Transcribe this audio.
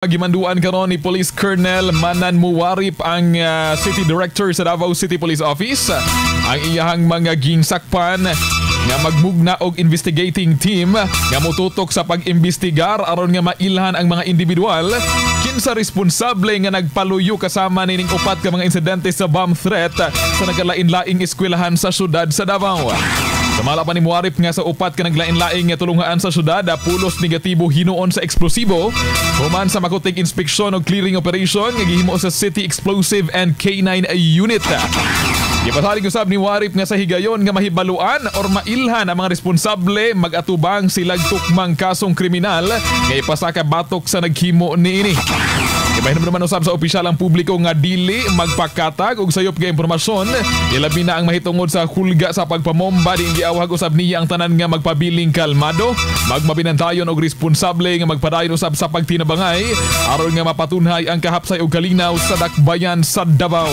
Gimanduan karon ni Police Colonel Manan Muwarip ang City Director sa Davao City Police Office. Ang iyahang mga ginsakpan nga magmugna og investigating team nga motutok sa pag-imbestigar aron nga mailhan ang mga individual kinsa responsable nga nagpaluyo kasama nining upat ka mga insidente sa bomb threat sa nagkalain-laing eskwelahan sa syudad sa Davao. Samala pa ni Muwarip nga sa upat ka naglain-laing nga tulungaan sa syudad, pulos negatibo hinuon sa eksplosibo human sa makuting inspeksyon o clearing operation nga gihimo sa City Explosive and K9 Unit. Gipasalig usab ni Muwarip nga sa higayon nga mahibaluan or mailhan ang mga responsable mag-atubang silag tukmang kasong kriminal nga ipasaka batok sa naghimo niini. Ibahinom naman usab sa opisyal ang publiko nga dili magpakatag og sayop nga impormasyon, ilabi na ang mahitungod sa hulga sa pagpamomba diin giawhag usab niya ang tanan nga magpabiling kalmado, magmabinantayon og responsable nga magpadayon usab sa pagtinabangay aron nga mapatunhay ang kahapsay og kalinaw sa dakbayan sa Davao.